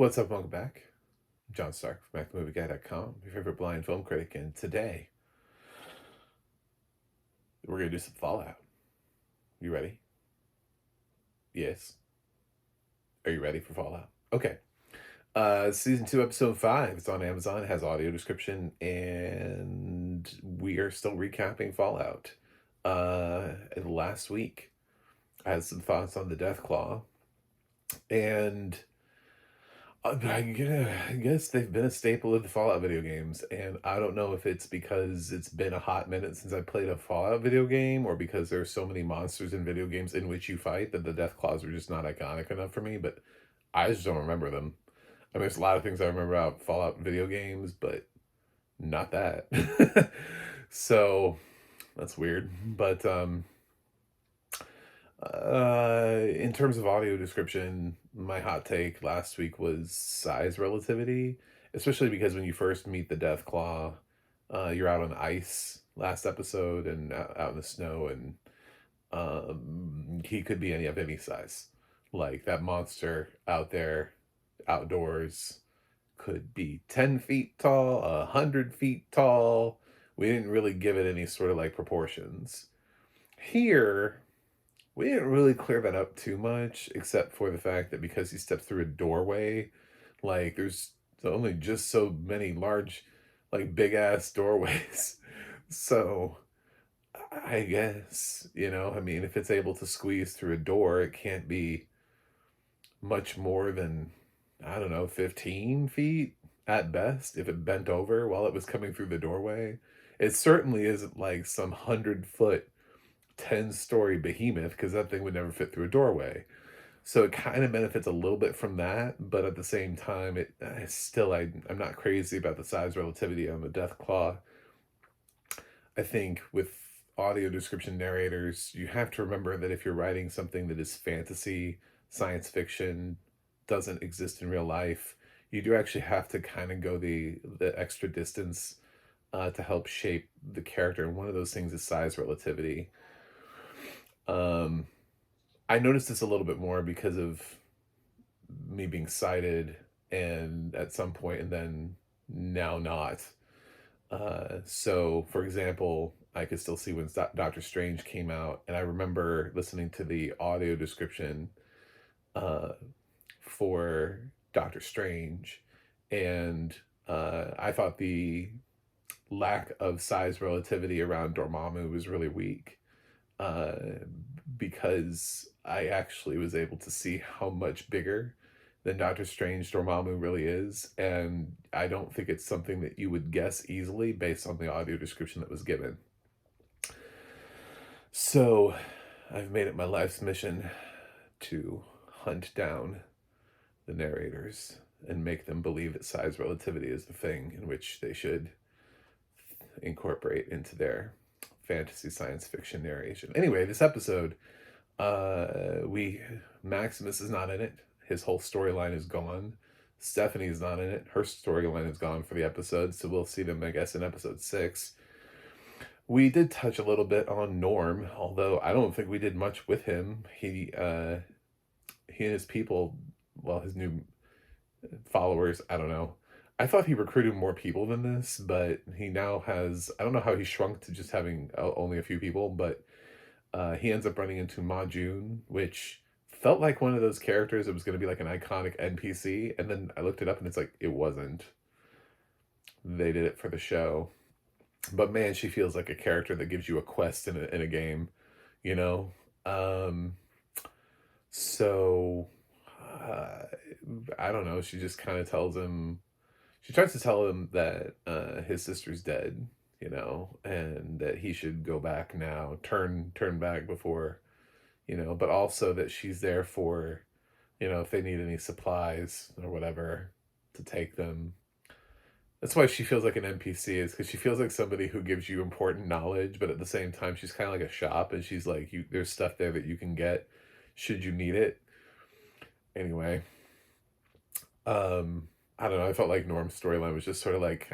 What's up? Welcome back. I'm John Stark from MacTheMovieGuy.com, your favorite blind film critic, and today we're gonna do some Fallout. You ready? Yes. Are you ready for Fallout? Okay. Season 2, episode 5. It's on Amazon, it has audio description, and we are still recapping Fallout. And last week I had some thoughts on the Death Claw, and I guess they've been a staple of the Fallout video games, and I don't know if it's because it's been a hot minute since I played a Fallout video game, or because there's so many monsters in video games in which you fight that the Death Claws were just not iconic enough for me, but I just don't remember them. I mean, there's a lot of things I remember about Fallout video games, but not that. So, that's weird, but, in terms of audio description, my hot take last week was size relativity, especially because when you first meet the Death Claw, you're out on ice last episode and out in the snow, and he could be any of any size. Like that monster out there, outdoors, could be 10 feet tall, 100 feet tall. We didn't really give it any sort of like proportions. Here, we didn't really clear that up too much, except for the fact that because he stepped through a doorway, like there's only just so many large, like big ass doorways. So I guess, I mean, if it's able to squeeze through a door, it can't be much more than, I don't know, 15 feet at best if it bent over while it was coming through the doorway. It certainly isn't like some 100-foot 10-story behemoth because that thing would never fit through a doorway. So it kind of benefits a little bit from that, but at the same time, I'm not crazy about the size relativity on the Death Claw. I think with audio description narrators, you have to remember that if you're writing something that is fantasy, science fiction, doesn't exist in real life, you do actually have to kind of go the extra distance to help shape the character. And one of those things is size relativity. Um, I noticed this a little bit more because of me being sighted and at some point and then now not. So, for example, I could still see when Doctor Strange came out, and I remember listening to the audio description uh, for Doctor Strange, and I thought the lack of size relativity around Dormammu was really weak uh, because I actually was able to see how much bigger than Doctor Strange Dormammu really is, and I don't think it's something that you would guess easily based on the audio description that was given. So, I've made it my life's mission to hunt down the narrators and make them believe that size relativity is the thing in which they should incorporate into their fantasy science fiction narration. Anyway, this episode, we Maximus is not in it. His whole storyline is gone. Stephanie's not in it. Her storyline is gone for the episode, so we'll see them, I guess, in episode 6. We did touch a little bit on Norm, although I don't think we did much with him. He and his people, well, his new followers, I don't know. I thought he recruited more people than this, but he now has, I don't know how he shrunk to just having only a few people, but he ends up running into Ma June, which felt like one of those characters that was going to be like an iconic NPC, and then I looked it up and it's like, it wasn't. They did it for the show. But man, she feels like a character that gives you a quest in a game, you know? Um, so, uh, I don't know, she just kind of tells him, she tries to tell him that his sister's dead, and that he should go back now, turn back before, but also that she's there for, if they need any supplies or whatever, to take them. That's why she feels like an NPC, is because she feels like somebody who gives you important knowledge, but at the same time, she's kind of like a shop, and she's like, there's stuff there that you can get should you need it. Anyway, I don't know. I felt like Norm's storyline was just sort of like,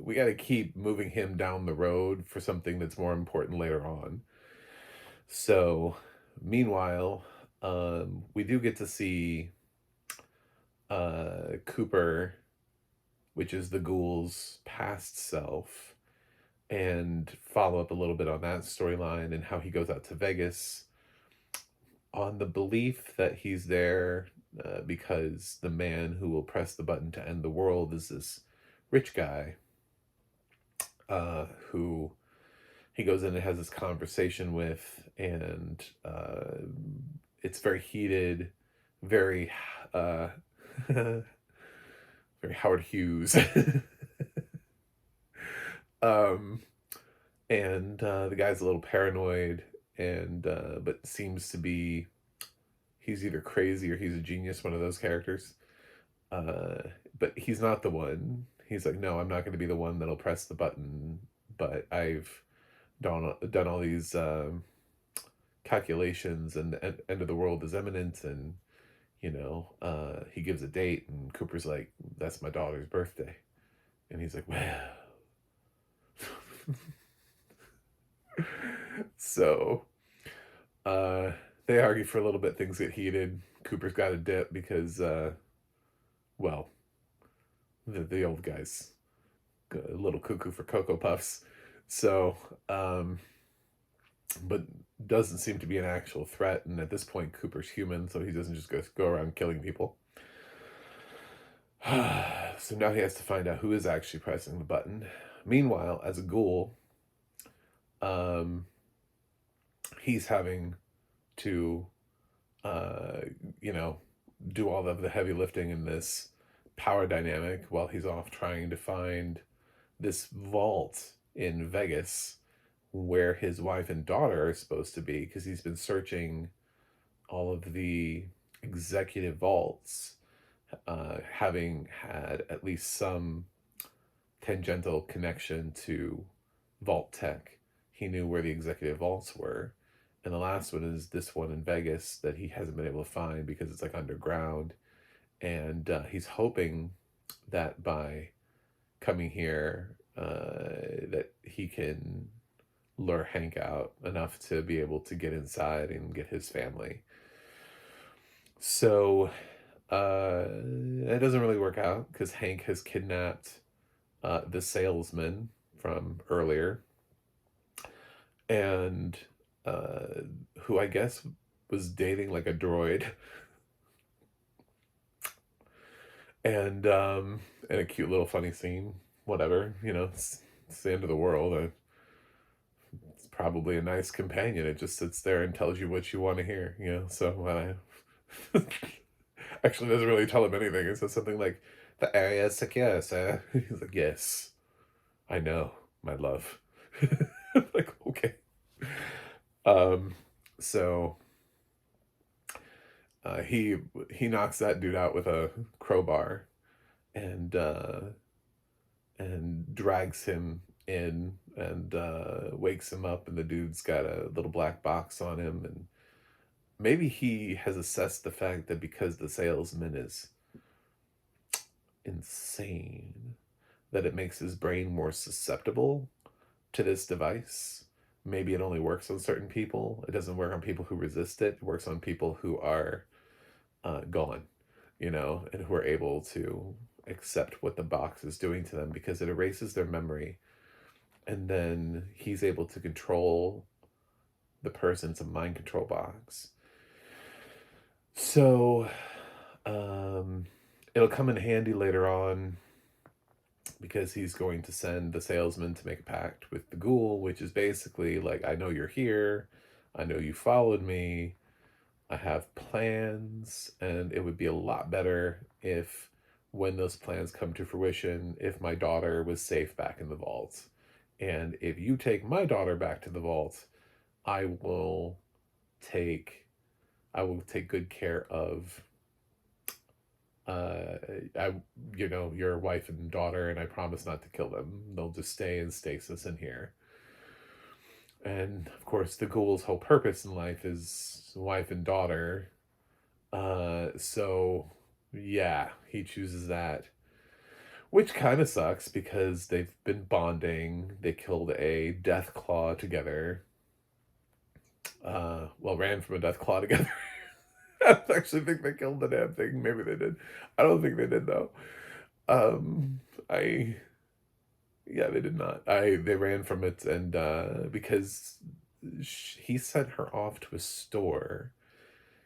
we got to keep moving him down the road for something that's more important later on. So, meanwhile, we do get to see Cooper, which is the ghoul's past self, and follow up a little bit on that storyline and how he goes out to Vegas on the belief that he's there because the man who will press the button to end the world is this rich guy who he goes in and has this conversation with, and it's very heated, very very Howard Hughes. um, and the guy's a little paranoid, and but seems to be, he's either crazy or he's a genius, one of those characters. Uh, but he's not the one. He's like, no, I'm not going to be the one that'll press the button. But I've done all these calculations, and the end of the world is imminent. And he gives a date, and Cooper's like, that's my daughter's birthday. And he's like, well. So they argue for a little bit. Things get heated. Cooper's got a dip because, well, the old guy's a little cuckoo for Cocoa Puffs. So, but doesn't seem to be an actual threat. And at this point, Cooper's human, so he doesn't just go around killing people. So now he has to find out who is actually pressing the button. Meanwhile, as a ghoul, he's having to, do all of the heavy lifting in this power dynamic while he's off trying to find this vault in Vegas where his wife and daughter are supposed to be, because he's been searching all of the executive vaults, having had at least some tangential connection to vault tech. He knew where the executive vaults were. And the last one is this one in Vegas that he hasn't been able to find because it's like underground. And he's hoping that by coming here, that he can lure Hank out enough to be able to get inside and get his family. So it doesn't really work out because Hank has kidnapped the salesman from earlier, and who I guess was dating like a droid. And a cute little funny scene, whatever, it's the end of the world. It's probably a nice companion. It just sits there and tells you what you want to hear, so actually doesn't really tell him anything. It says something like, the area is secure, sir. He's like, yes, I know, my love. Like, okay. So he knocks that dude out with a crowbar, and drags him in, and wakes him up, and the dude's got a little black box on him. And maybe he has assessed the fact that because the salesman is insane, that it makes his brain more susceptible to this device. Maybe it only works on certain people. It doesn't work on people who resist it. It works on people who are gone, and who are able to accept what the box is doing to them, because it erases their memory. And then he's able to control the person. It's a mind control box. So it'll come in handy later on, because he's going to send the salesman to make a pact with the ghoul, which is basically like, I know you're here, I know you followed me, I have plans, and it would be a lot better if, when those plans come to fruition, if my daughter was safe back in the vault. And if you take my daughter back to the vault, I will take good care of your wife and daughter, and I promise not to kill them. They'll just stay in stasis in here. And of course, the ghoul's whole purpose in life is wife and daughter. So yeah, he chooses that, which kind of sucks because they've been bonding. They killed a death claw together. Ran from a death claw together. I don't actually think they killed the damn thing. Maybe they did. I don't think they did though. Um, I Yeah, they did not. They ran from it, and because he sent her off to a store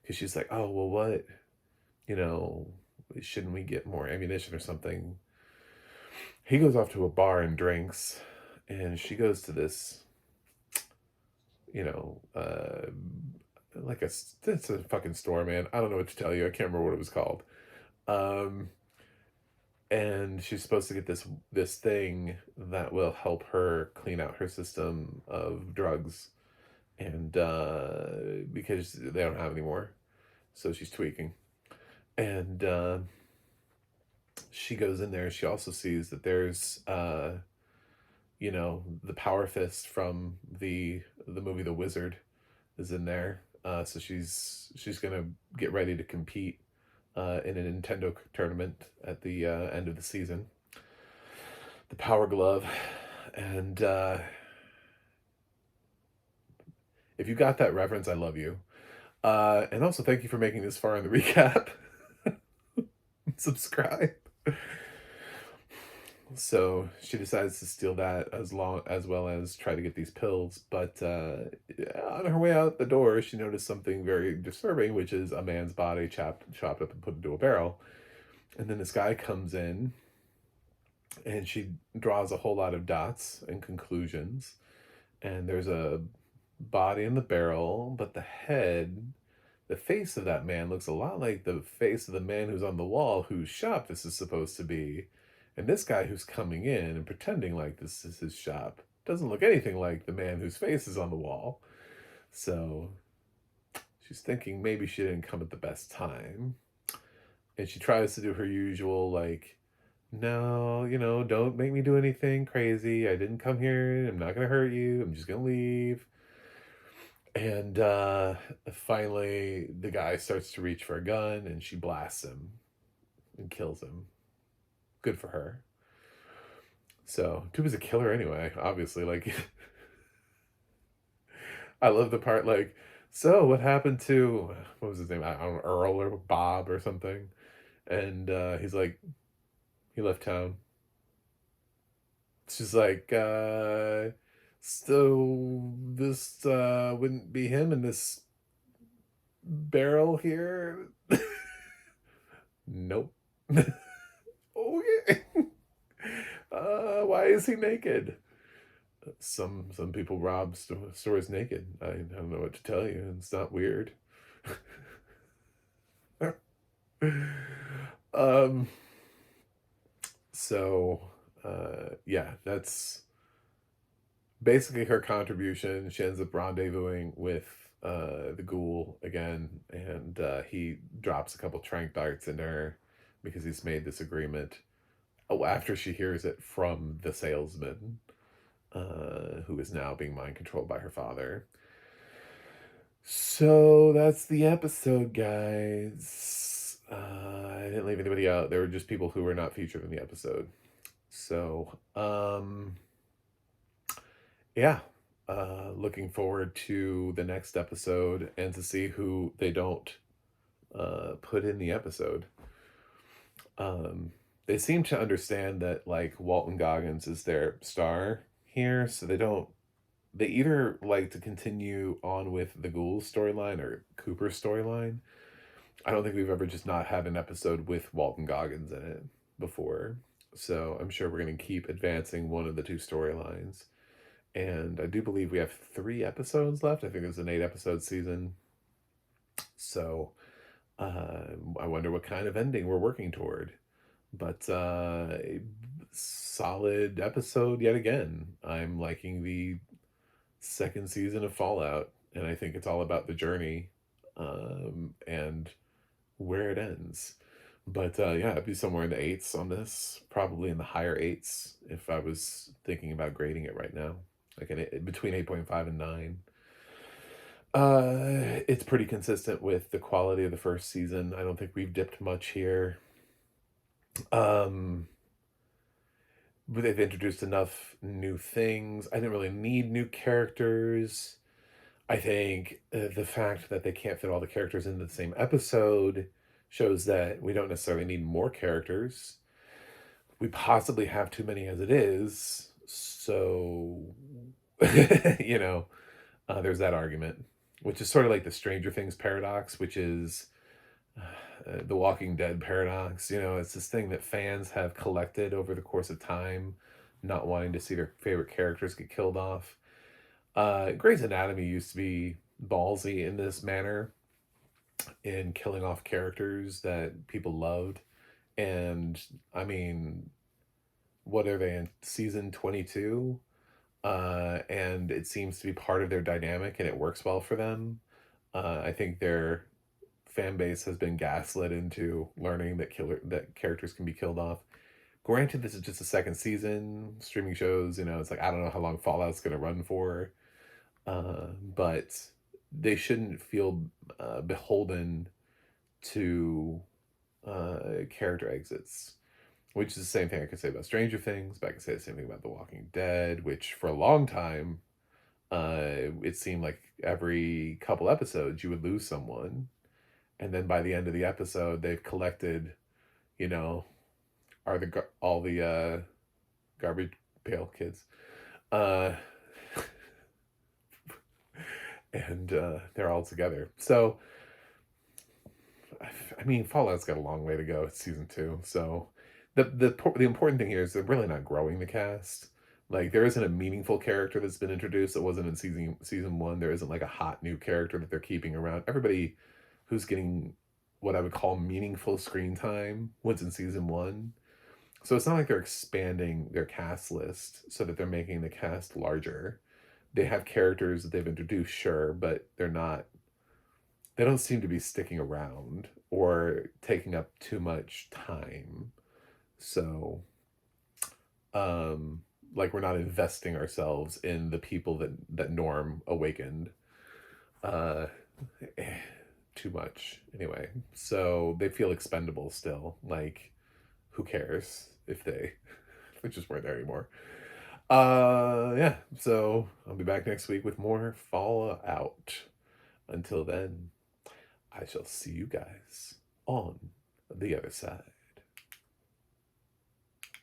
because she's like, oh well, what, you know, shouldn't we get more ammunition or something? He goes off to a bar and drinks, and she goes to this, you know, it's a fucking store, man. I don't know what to tell you. I can't remember what it was called. Um, and she's supposed to get this thing that will help her clean out her system of drugs, and because they don't have any more, so she's tweaking, and she goes in there. She also sees that there's the power fist from the movie The Wizard is in there. So she's gonna get ready to compete in a Nintendo tournament at the end of the season. The Power Glove, and if you got that reference, I love you. And also, thank you for making this far in the recap. Subscribe. So she decides to steal that as well as try to get these pills. But on her way out the door, she noticed something very disturbing, which is a man's body chopped up and put into a barrel. And then this guy comes in, and she draws a whole lot of dots and conclusions. And there's a body in the barrel, but the face of that man looks a lot like the face of the man who's on the wall whose shop this is supposed to be. And this guy who's coming in and pretending like this is his shop doesn't look anything like the man whose face is on the wall. So she's thinking maybe she didn't come at the best time. And she tries to do her usual, like, no, don't make me do anything crazy. I didn't come here. I'm not going to hurt you. I'm just going to leave. And finally, the guy starts to reach for a gun, and she blasts him and kills him. Good for her. So, dude was a killer anyway, obviously. Like, I love the part, like, so what happened to, what was his name? I don't know, Earl or Bob or something. And he's like, he left town. She's like, so this wouldn't be him in this barrel here? Nope. Okay. Why is he naked? Some people rob stores naked. I don't know what to tell you. It's not weird. um. So, yeah, that's basically her contribution. She ends up rendezvousing with the ghoul again, and he drops a couple trank darts in her because he's made this agreement. Oh, after she hears it from the salesman, who is now being mind controlled by her father. So that's the episode, guys. I didn't leave anybody out. There were just people who were not featured in the episode. So, yeah. Looking forward to the next episode and to see who they don't put in the episode. They seem to understand that, like, Walton Goggins is their star here, so they either like to continue on with the Ghoul storyline or Cooper's storyline. I don't think we've ever just not had an episode with Walton Goggins in it before. So I'm sure we're going to keep advancing one of the two storylines. And I do believe we have 3 episodes left. I think it's an 8-episode season. So I wonder what kind of ending we're working toward. But a solid episode yet again. I'm liking the second season of Fallout, and I think it's all about the journey and where it ends. But yeah, I'd be somewhere in the 8s on this, probably in the higher 8s if I was thinking about grading it right now, like between 8.5 and 9. It's pretty consistent with the quality of the first season. I don't think we've dipped much here. But they've introduced enough new things. I didn't really need new characters. I think the fact that they can't fit all the characters into the same episode shows that we don't necessarily need more characters. We possibly have too many as it is. So, you know, there's that argument, which is sort of like the Stranger Things paradox, which is the Walking Dead paradox. You know, it's this thing that fans have collected over the course of time, not wanting to see their favorite characters get killed off. Grey's Anatomy used to be ballsy in this manner in killing off characters that people loved. And I mean, what are they in season 22? And it seems to be part of their dynamic and it works well for them. I think their fan base has been gaslit into learning that characters can be killed off. Granted, this is just the second season. Streaming shows, you know, it's like I don't know how long Fallout's going to run for, but they shouldn't feel beholden to character exits. Which is the same thing I could say about Stranger Things, but I could say the same thing about The Walking Dead, which for a long time, it seemed like every couple episodes you would lose someone. And then by the end of the episode, they've collected, you know, all the garbage pail kids. Uh, and they're all together. So, I mean, Fallout's got a long way to go. It's season 2. So, the important thing here is they're really not growing the cast. Like there isn't a meaningful character that's been introduced that wasn't in season 1. There isn't like a hot new character that they're keeping around. Everybody who's getting what I would call meaningful screen time was in season 1. So it's not like they're expanding their cast list so that they're making the cast larger. They have characters that they've introduced, sure, but they don't seem to be sticking around or taking up too much time. So, like we're not investing ourselves in the people that Norm awakened uh too much anyway. So they feel expendable still. Like who cares if they just weren't there anymore. Yeah, so I'll be back next week with more Fallout. Until then, I shall see you guys on the other side.